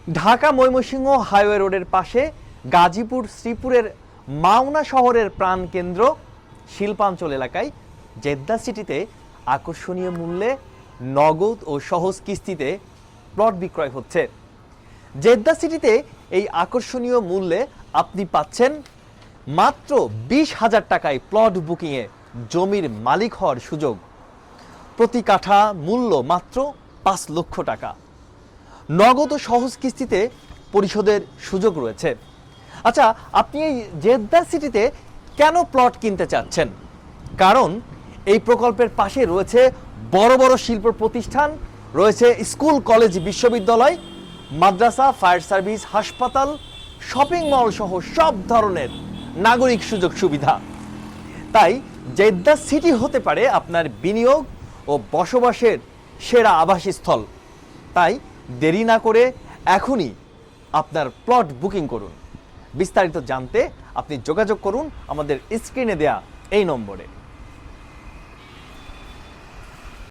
Dhaka Mymensingh highway রোডের পাশে গাজীপুর শ্রীপুরের মাওনা শহরের প্রাণকেন্দ্র শিল্পাঞ্চল এলাকায় জেদ্দা সিটিতে আকর্ষণীয় মূল্যে নগদ ও সহজ কিস্তিতে প্লট বিক্রয় হচ্ছে। জেদ্দা সিটিতে এই আকর্ষণীয় মূল্যে আপনি পাচ্ছেন মাত্র 20,000 টাকায় প্লট বুকিংয়ে জমির মালিক হওয়ার সুযোগ। প্রতি কাঠা মূল্য মাত্র 5 লক্ষ টাকা। নগদ ও সহজ কিস্তিতে পরিশোধের সুযোগ রয়েছে। আচ্ছা, আপনি এই জেদ্দা সিটিতে কেন প্লট কিনতে চাচ্ছেন? কারণ এই প্রকল্পের পাশে রয়েছে বড় বড় শিল্প প্রতিষ্ঠান, রয়েছে স্কুল, কলেজ, বিশ্ববিদ্যালয়, মাদ্রাসা, ফায়ার সার্ভিস, হাসপাতাল, শপিং মল সহ সব ধরনের নাগরিক সুযোগ সুবিধা। তাই জেদ্দা সিটি হতে পারে আপনার বিনিয়োগ ও বসবাসের সেরা আবাসস্থল। তাই দেরি না করে এখনই আপনার প্লট বুকিং করুন। বিস্তারিত জানতে আপনি যোগাযোগ করুন আমাদের স্ক্রিনে দেয়া এই নম্বরে।